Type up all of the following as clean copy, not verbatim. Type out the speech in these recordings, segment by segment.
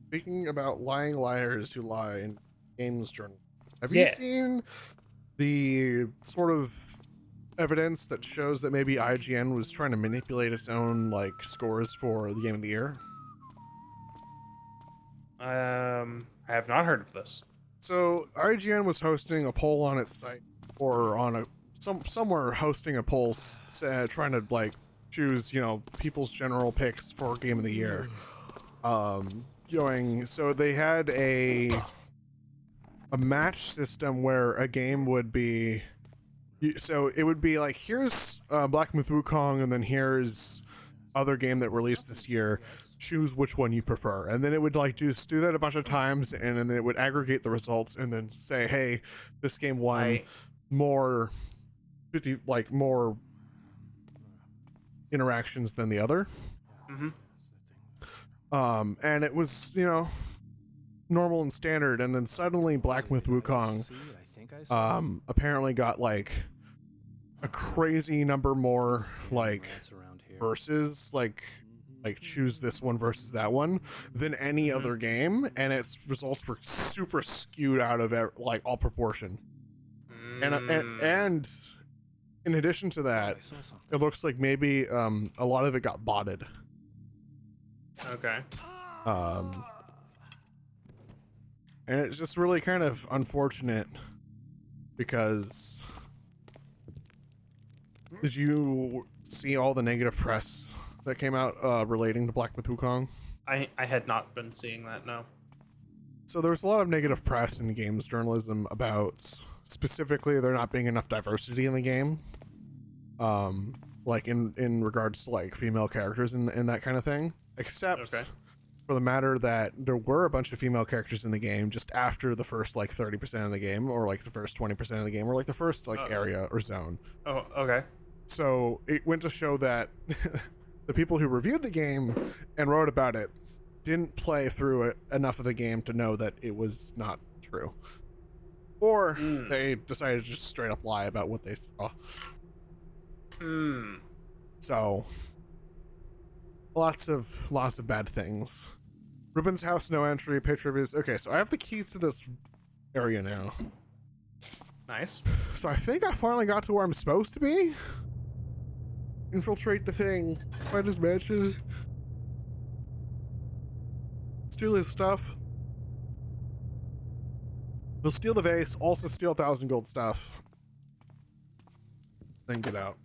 Speaking about lying liars who lie in games journal, have you Yeah. seen the sort of evidence that shows that maybe IGN was trying to manipulate its own like scores for the game of the year? I have not heard of this. So IGN was hosting a poll on its site, or on a somewhere hosting a poll, trying to like choose people's general picks for game of the year. Going so they had a match system where a game would be, so it would be like, here's Black Myth Wukong, and then here's other game that released this year, choose which one you prefer. And then it would like just do that a bunch of times, and then it would aggregate the results and then say, hey, this game won more 50 like more interactions than the other. And it was normal and standard, and then suddenly Black Myth Wukong apparently got like a crazy number more like versus like choose this one versus that one than any other game, and its results were super skewed out of like all proportion. And in addition to that, it looks like maybe a lot of it got botted. Okay. And it's just really kind of unfortunate because did you see all the negative press that came out relating to Black Myth Wukong? I had not been seeing that, no. So there was a lot of negative press in games journalism about specifically there not being enough diversity in the game. Like in regards to like female characters and that kind of thing. Except for the matter that there were a bunch of female characters in the game just after the first like 30% of the game, or like the first 20% of the game, or like the first like area or zone. Oh, okay. So it went to show that the people who reviewed the game and wrote about it didn't play through it enough of the game to know that it was not true. Or they decided to just straight up lie about what they saw. So lots of bad things. Ruben's house, no entry, pay tributes. Okay, so I have the key to this area now. Nice. So I think I finally got to where I'm supposed to be. Infiltrate the thing. Find his mansion. Steal his stuff. He'll steal the vase, also steal 1,000 gold stuff. Then get out.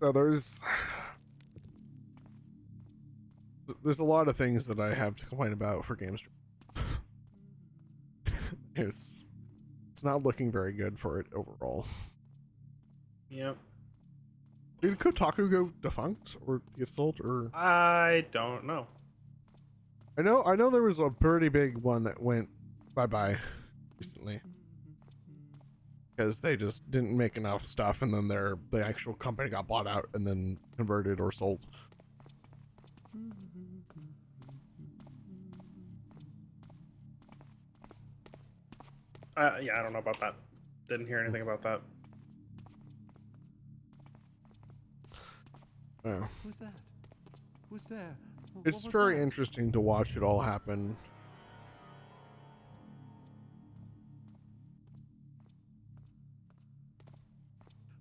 So there's a lot of things that I have to complain about for games. It's not looking very good for it overall. Yep. Did Kotaku go defunct or get sold, or I don't know. I know there was a pretty big one that went bye-bye recently because they just didn't make enough stuff, and then the actual company got bought out and then converted or sold. Yeah, I don't know about that. Didn't hear anything about that. Yeah. Who's that? Who's there? It's very interesting to watch it all happen.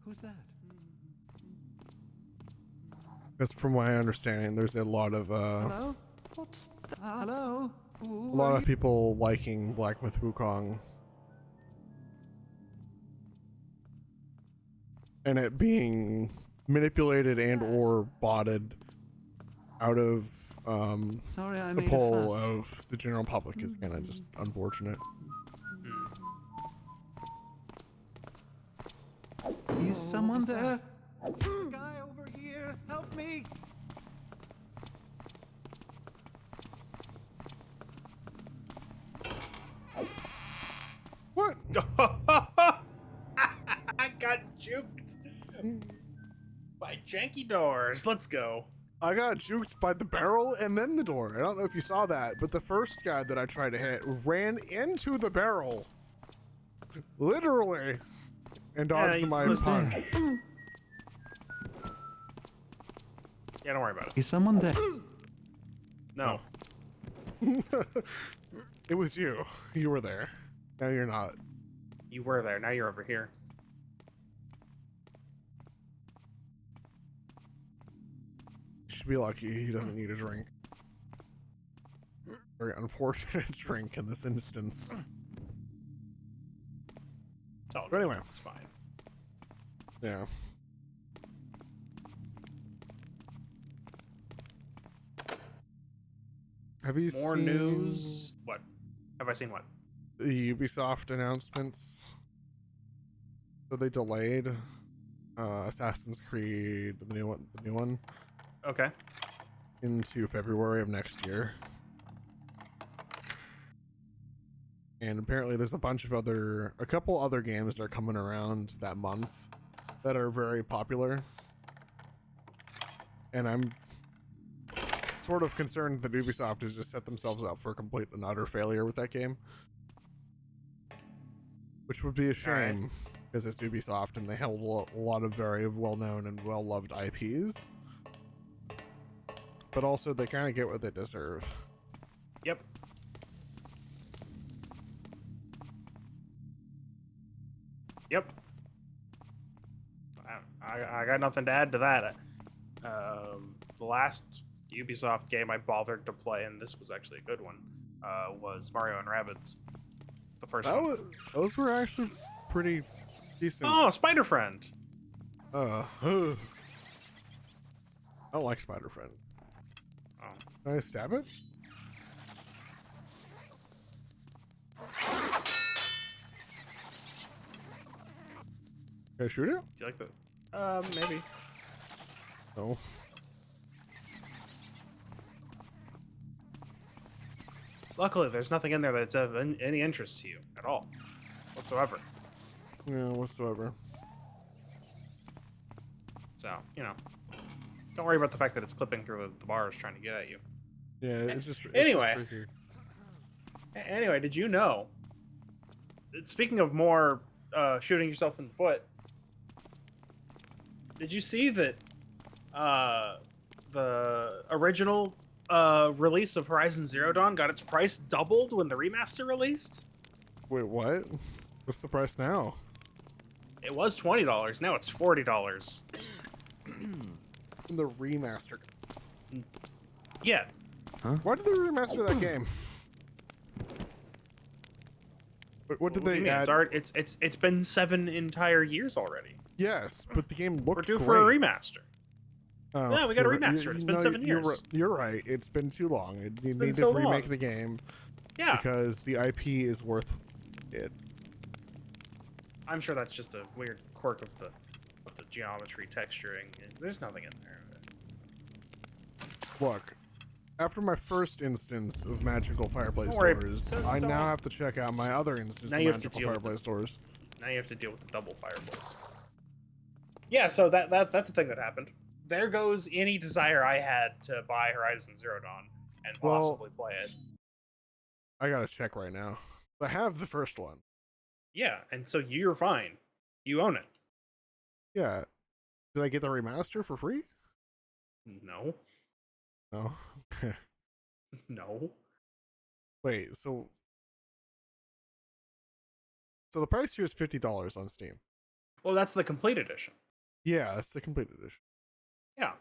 Who's that? Because from my understanding, there's a lot of Hello? What's that? Hello? a lot of people liking Black Myth Wukong, and it being manipulated and or botted out of Sorry, I the made poll a fuss. of the general public is kind of just unfortunate. Is someone there? Guy over here, help me! What? I got juked by janky doors. Let's go. I got juked by the barrel and then the door. I don't know if you saw that, but the first guy that I tried to hit ran into the barrel. Literally. And dodged my punch. Yeah, don't worry about it. Is someone there? No. It was you. You were there. Now you're not. You were there. Now you're over here. You should be lucky he doesn't need a drink. Very unfortunate drink in this instance. It's all But good. anyway. It's fine. Yeah. Have you More seen news. What? Have I seen what? the Ubisoft announcements? So they delayed Assassin's Creed, the new one, Okay. into February of next year. And apparently there's a couple other games that are coming around that month that are very popular. And I'm sort of concerned that Ubisoft has just set themselves up for complete and utter failure with that game. Which would be a shame, because it's Ubisoft and they held a lot of very well-known and well-loved IPs. But also they kind of get what they deserve. Yep. Yep. I got nothing to add to that. The last Ubisoft game I bothered to play, and this was actually a good one, was Mario and Rabbids. The first one. Those were actually pretty decent. Oh, Spider Friend. I don't like Spider Friend. Oh. Can I stab it? Can I shoot it? Do you like the? Maybe. No. Luckily, there's nothing in there that's of any interest to you at all, whatsoever. Yeah, whatsoever. So, you know, don't worry about the fact that it's clipping through the bars trying to get at you. Yeah, it's just Anyway. Just freaky. Anyway, did you know? Speaking of more shooting yourself in the foot, did you see that the original release of Horizon Zero Dawn got its price doubled when the remaster released? Wait, what? What's the price now? It was $20. Now it's $40. In the remaster. Yeah. Why did they remaster that game? What did What do they you mean? add? It's been 7 entire years already. Yes, but the game looked We're due great. for a remaster. Oh, Yeah, we gotta you're right. remaster it. It's been 7 You're years. You're right. It's been too long. You been need so to remake long. the game Yeah. because the IP is worth it. I'm sure that's just a weird quirk of the geometry texturing. There's nothing in there. Look, after my first instance of magical fireplace Don't worry. doors, Don't- I don't- now have to check out my other instance Now of you have to magical deal with fireplace doors. Now you have to deal with the double fireplace. Yeah, so that's the thing that happened. There goes any desire I had to buy Horizon Zero Dawn and Well- possibly play it. I gotta check right now. I have the first one. Yeah, and so you're fine. You own it. Yeah. Did I get the remaster for free? No. No. No. Wait, so the price here is $50 on Steam. Well, that's the complete edition. Yeah, that's the complete edition. Yeah.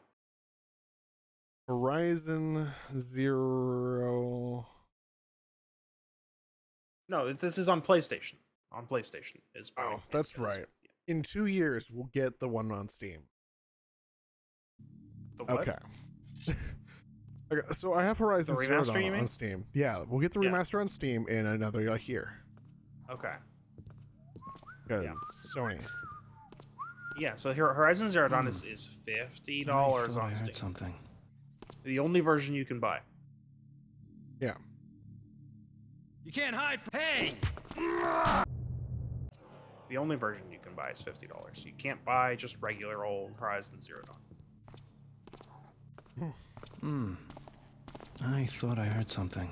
Horizon Zero. No, this is on PlayStation. On PlayStation is. Oh, that's right. In 2 years, we'll get the one on Steam. The what? Okay. Okay, so I have Horizon The Zero remaster, Dawn you mean? on Steam. Yeah, we'll get the Yeah. remaster on Steam in another year. Okay. Because Yeah. Sony. Yeah, so here Horizon Zero Dawn is $50 I on heard Steam. something. The only version you can buy. Yeah. You can't hide. Hey! The only version you can buy is $50. You can't buy just regular old Horizon Zero Dawn. I thought I heard something.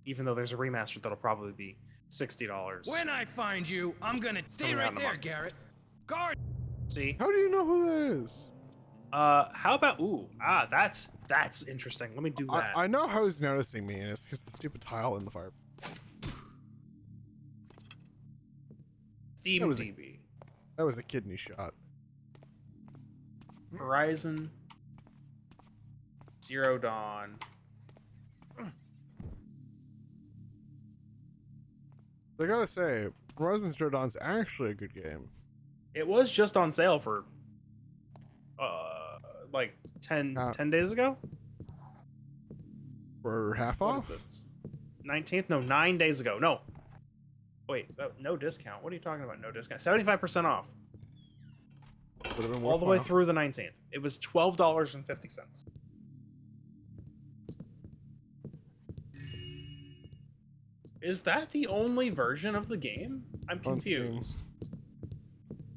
Even though there's a remaster that'll probably be $60. When I find you, I'm gonna stay Coming out right in a there, month. Garrett. Guard. See? How do you know who that is? How about that's interesting. Let me do that. I know who's noticing me, and it's because the stupid tile in the fire. Steam that was a- DB. That was a kidney shot. Horizon Zero Dawn. I gotta say, Horizon Zero Dawn's actually a good game. It was just on sale for like 10 days ago. For half What is off? this? 19th? No, 9 days ago. No. Wait, no discount. What are you talking about? No discount. 75% off. Would've been All the way worthwhile. through the 19th. It was $12.50. Is that the only version of the game? I'm On Steam. confused.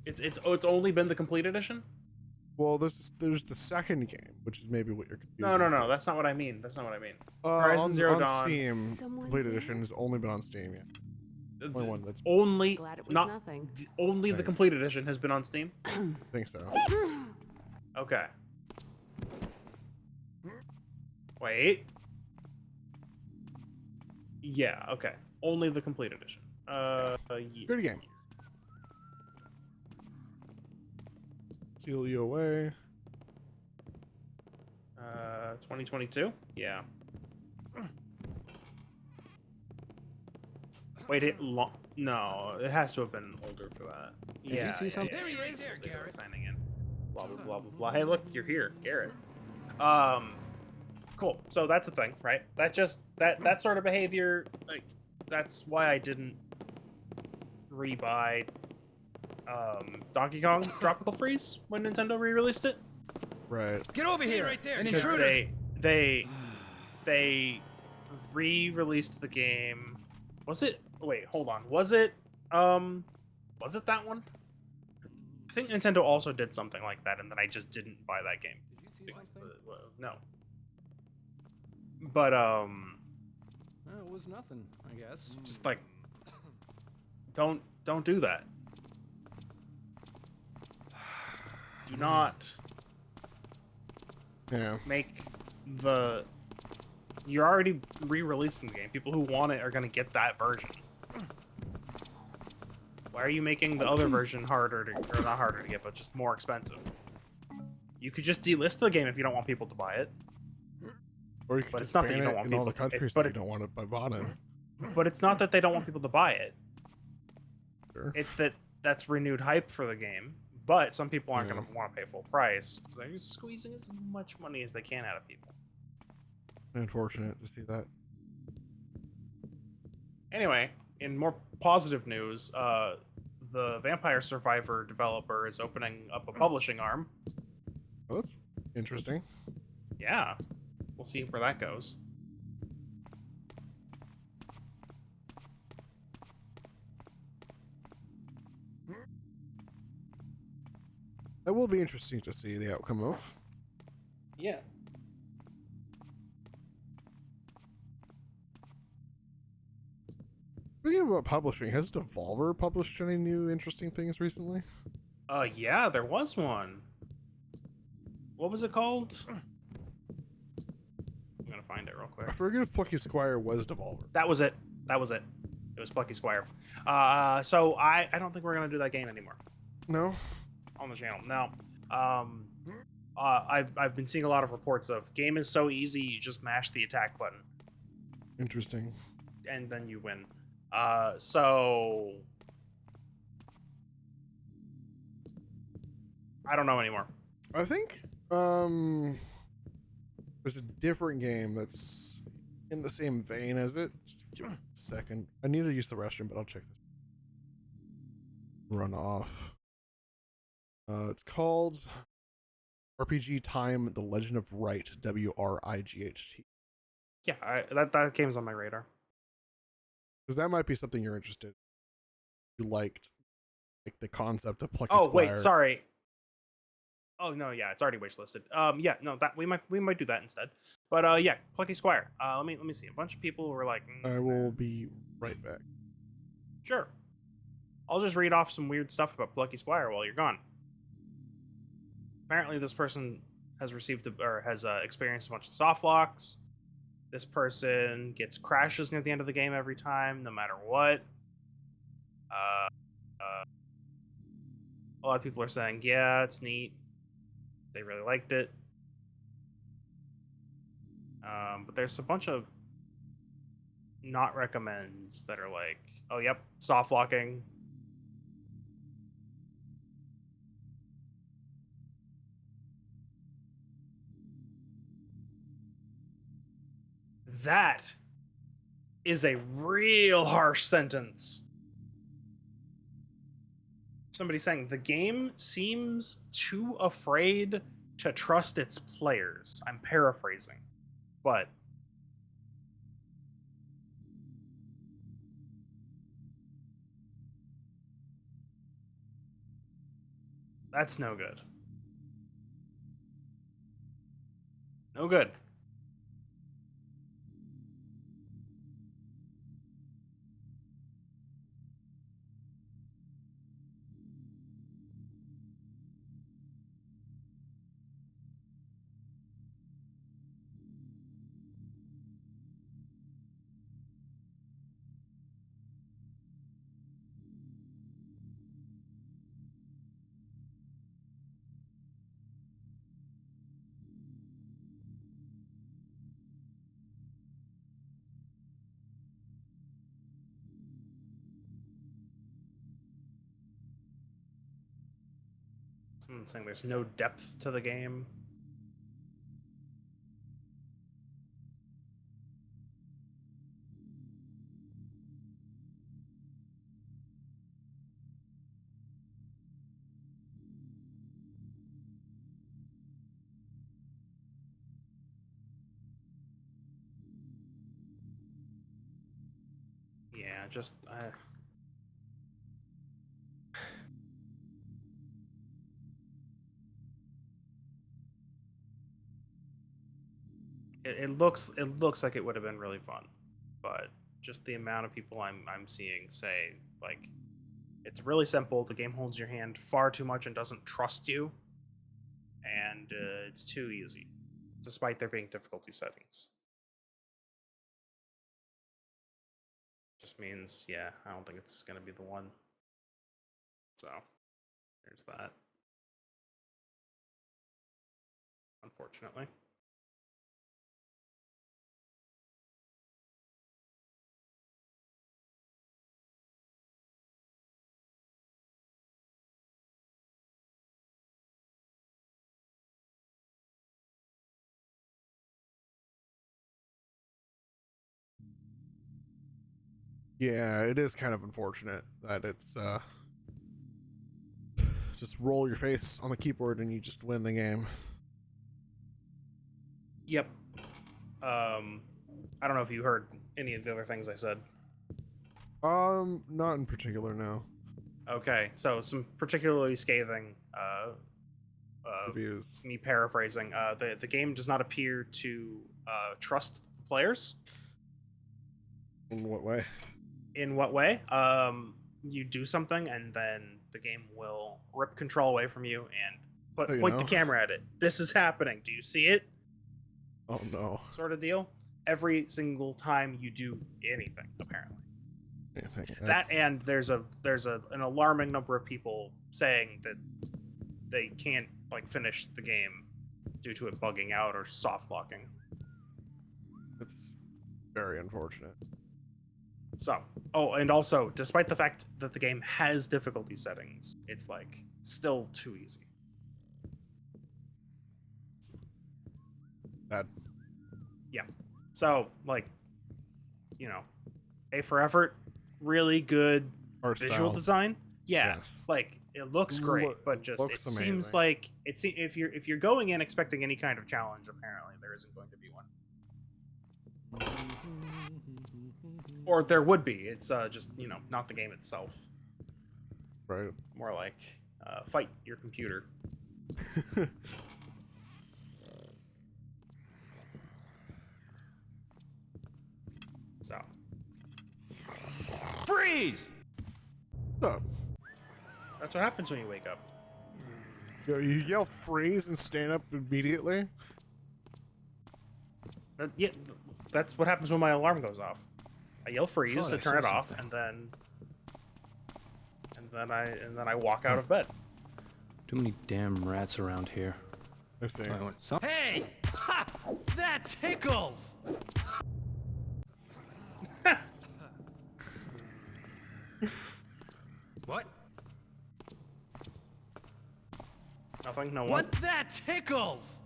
It's only been the complete edition? Well, there's the second game, which is maybe what you're confused. No. That's not what I mean. That's not what I mean. Horizon Horizon Zero on Dawn. Steam, Someone complete there? edition has only been on Steam. Yeah, only one that's Only Glad it was not nothing. only the Right. complete edition has been on Steam. I think so. Okay. Wait. Yeah. Okay. Only the complete edition. Yeah. Good game. Seal you away. 2022. Yeah. Wait, no, it has to have been older for that. Yeah. see something? There There he he is. is. There, Garrett. Signing in. Blah blah blah blah blah. Hey, look, you're here, Garrett. Cool. So that's the thing, right? That sort of behavior, like, that's why I didn't rebuy Donkey Kong Tropical Freeze when Nintendo re-released it. Right. Get over here! Right there! An Because intruder! they re-released the game. Was it? Wait, hold on. Was it that one? I think Nintendo also did something like that, and then I just didn't buy that game. Did you see Because something? no. But Well, it was nothing, I guess. just like, don't do that. Do not Yeah. make the. You're already re-releasing the game. People who want it are gonna get that version. Why are you making the other version harder to, or not harder to get, but just more expensive? You could just delist the game if you don't want people to buy it. Or you could But just it's not that ban you don't it want in all the people- countries but that you it- don't want it by bottom. But it's not that they don't want people to buy it. Sure. It's that that's renewed hype for the game. But some people aren't Yeah. going to want to pay full price. So they're just squeezing as much money as they can out of people. Unfortunate to see that. Anyway, in more positive news, the Vampire Survivor developer is opening up a publishing arm. Oh, that's interesting. Yeah, we'll see where that goes. That will be interesting to see the outcome of. Yeah. Speaking about publishing, has Devolver published any new interesting things recently? Yeah, there was one. What was it called? I'm gonna find it real quick. I forget if Plucky Squire was Devolver. That was it. That was it. It was Plucky Squire. So I don't think we're gonna do that game anymore No? on the channel. No. I've been seeing a lot of reports of game is so easy, you just mash the attack button Interesting. and then you win. So I don't know anymore. I think there's a different game that's in the same vein as it. Just give me a second. I need to use the restroom, but I'll check this. Run off. It's called RPG Time: The Legend of Wright. WRIGHT. Yeah, that game's on my radar. Because that might be something you're interested in. You liked like the concept of Plucky Oh Squire. wait, sorry. Oh no, yeah, it's already wishlisted. Yeah, no, that we might do that instead. But yeah, Plucky Squire. Let me see. A bunch of people were like, I will be right back. Sure. I'll just read off some weird stuff about Plucky Squire while you're gone. apparently this person has received or has experienced a bunch of soft locks. This person gets crashes near the end of the game every time, no matter what. Uh, a lot of people are saying, yeah, it's neat. They really liked it. But there's a bunch of not recommends that are like, oh, yep, soft locking. That is a real harsh sentence. Somebody saying the game seems too afraid to trust its players. I'm paraphrasing, but that's no good. No good. Someone saying there's no depth to the game. Yeah, just it looks like it would have been really fun, but just the amount of people I'm seeing say like it's really simple. The game holds your hand far too much and doesn't trust you, and it's too easy, despite there being difficulty settings. Just means, yeah, I don't think it's gonna be the one. So there's that. Unfortunately. Yeah, it is kind of unfortunate that it's just roll your face on the keyboard and you just win the game. Yep. I don't know if you heard any of the other things I said. Not in particular, no. Okay, so some particularly scathing Reviews. me paraphrasing. The game does not appear to trust the players. In what way? In what way? You do something and then the game will rip control away from you and point the camera at it. This is happening. Do you see it? Oh no. Sort of deal. Every single time you do anything, apparently. That and there's an alarming number of people saying that they can't like finish the game due to it bugging out or soft locking. It's very unfortunate. So, oh, and also, despite the fact that the game has difficulty settings, it's like still too easy. Bad. Yeah. So, like, you know, A for effort, really good Art visual style. design. Yeah. Yes. Like it looks great, but just it seems amazing. like if you're going in expecting any kind of challenge, apparently there isn't going to be one. Or there would be. It's just, you know, not the game itself. Right. More like fight your computer. So. Freeze! So, That's what happens when you wake up. You yell freeze and stand up immediately? Yeah, that's what happens when my alarm goes off. I yell freeze Thought to I turn it saw off, something. and then I walk out of bed. Too many damn rats around here. I see. Hey! Ha! That tickles! What? Nothing. No one. What? That tickles!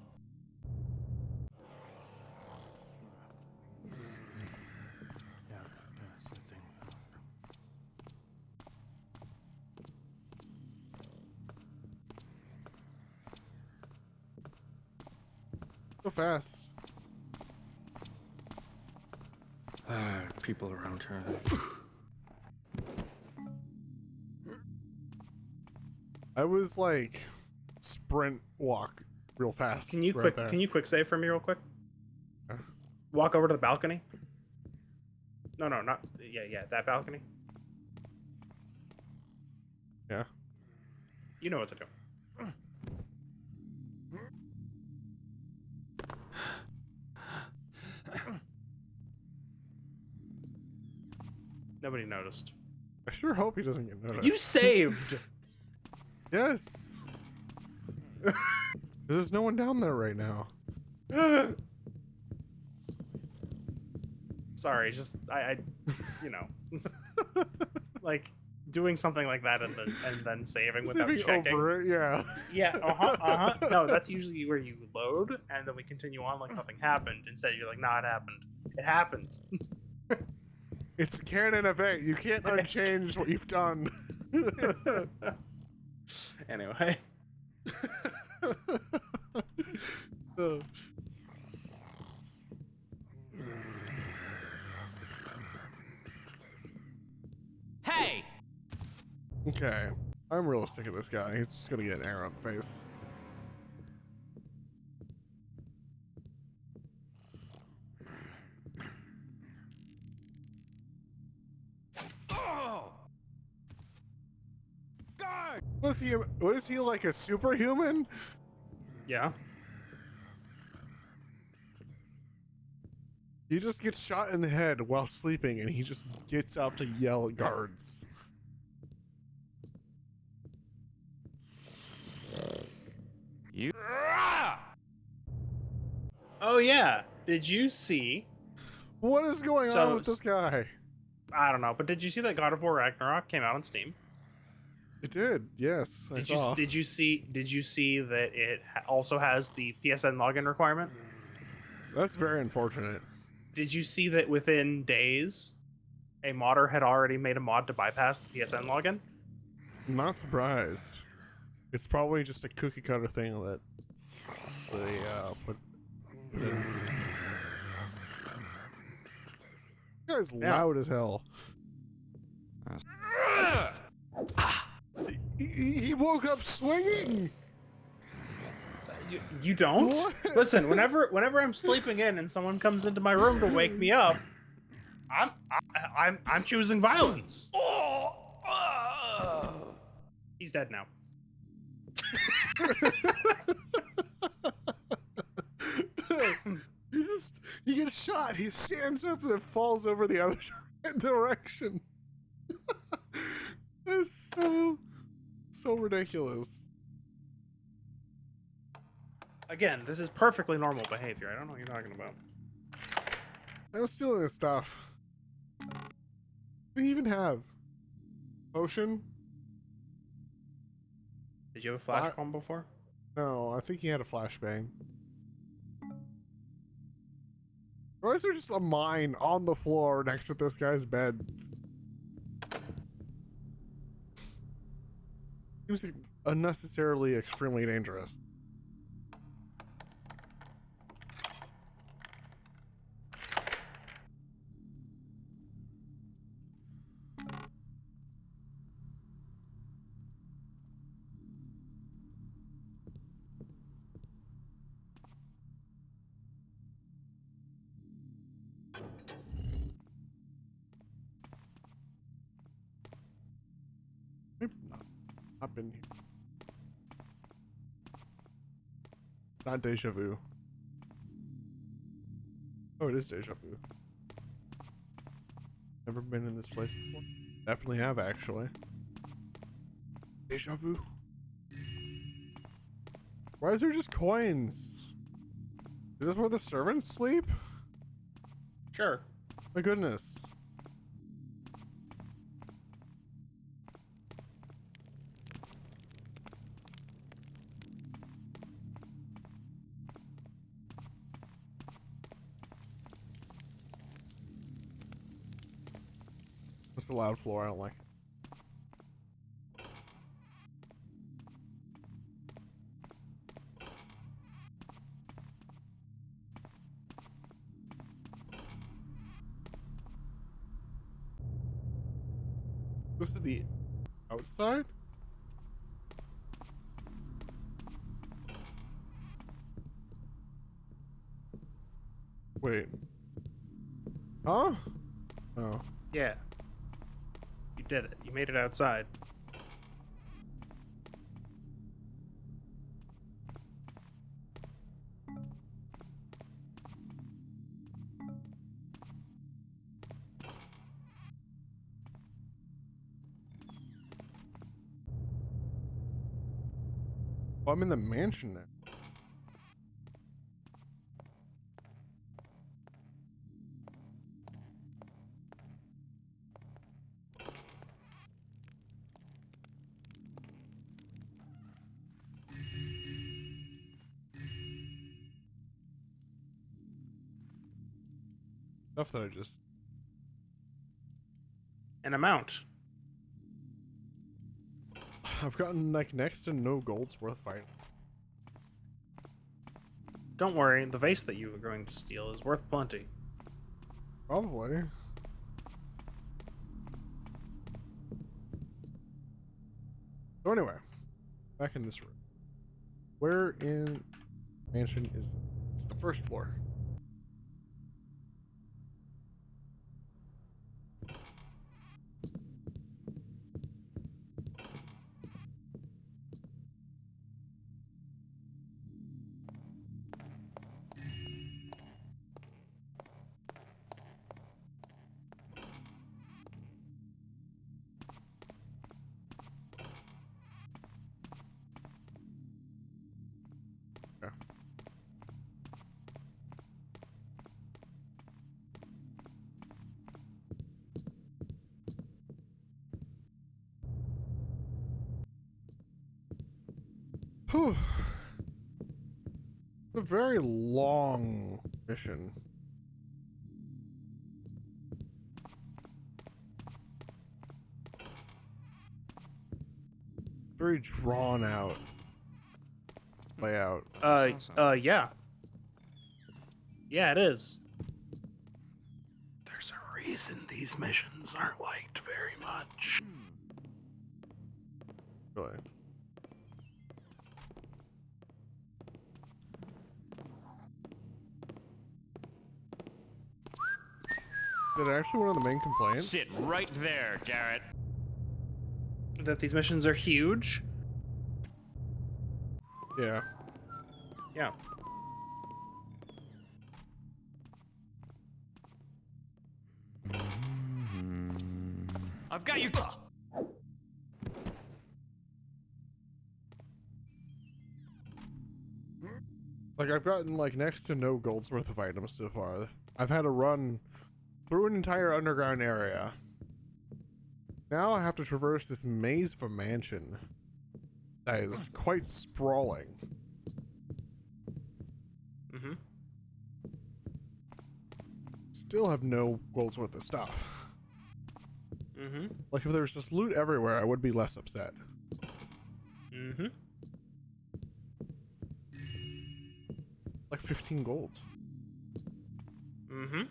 Yeah, that's the thing. So fast. People around here. I was like sprint walk real fast. Can you right there. Can you quick save for me real quick? Yeah. Walk over to the balcony. No, not yeah, that balcony. Yeah. You know what to do. Nobody noticed. I sure hope he doesn't get noticed. You saved. Yes. There's no one down there right now. Sorry, just I you know, like doing something like that and then saving without Saving checking. over it, yeah. Yeah, No, that's usually where you load and then we continue on like nothing happened. Instead, you're like, nah, it happened. It happened. It's a canon event. You can't unchange what you've done. Anyway, Hey! Okay. I'm real sick of this guy. He's just gonna get an arrow in the face. Oh! Guard! Was he like a superhuman? yeah. He just gets shot in the head while sleeping and he just gets up to yell at guards. You. Oh yeah. Did you see? What is going So- on with this guy? I don't know, but did you see that God of War Ragnarok came out on Steam? It did, yes. I Did saw. you see that it also has the PSN login requirement? That's very unfortunate. Did you see that within days, a modder had already made a mod to bypass the PSN login? I'm not surprised. It's probably just a cookie cutter thing that they put in. This guy's Yeah. loud as hell. He woke up swinging. You don't? What? Listen, whenever I'm sleeping in and someone comes into my room to wake me up, I'm choosing violence. He's dead now. He gets shot. He stands up and then falls over the other direction. It's so ridiculous. Again, this is perfectly normal behavior. I don't know what you're talking about. I was stealing his stuff. What do you even have? Potion? Did you have a flash bomb before? No, I think he had a flashbang. Why is there just a mine on the floor next to this guy's bed? Seems unnecessarily extremely dangerous. I've been here. Not deja vu. Oh, it is deja vu. Never been in this place before. Definitely have, actually. Deja vu. Why is there just coins? Is this where the servants sleep? Sure. My goodness. It's a loud floor, I don't like it. This is the outside? Wait. Huh? Oh. Yeah. You did it. You made it outside. Well, I'm in the mansion now. Stuff that I just... An amount. I've gotten like next to no gold's worth fighting. Don't worry, the vase that you were going to steal is worth plenty. Probably. So anyway, back in this room. Where in mansion is it? It's the first floor. Yeah. Whew. It's a very long mission. Very drawn out layout. Yeah. Yeah, it is. There's a reason these missions aren't liked very much. Really. Is it actually one of the main complaints? Sit right there, Garrett. That these missions are huge? Yeah. Yeah. I've got you. Like, I've gotten, like, next to no gold's worth of items so far. I've had to run through an entire underground area. Now I have to traverse this maze of a mansion that is quite sprawling. Mm-hmm. Still have no gold's worth of stuff. Mm-hmm. Like, if there was just loot everywhere, I would be less upset. Mm-hmm. Like 15 gold. Mm-hmm.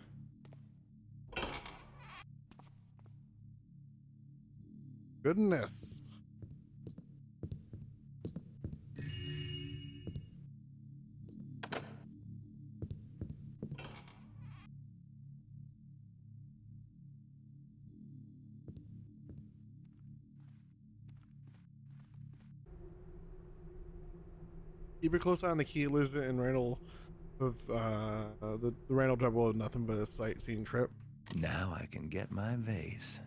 Goodness. Keep a close eye on the key. Lose it in Randall. The Randall job will have nothing but a sightseeing trip. Now I can get my vase.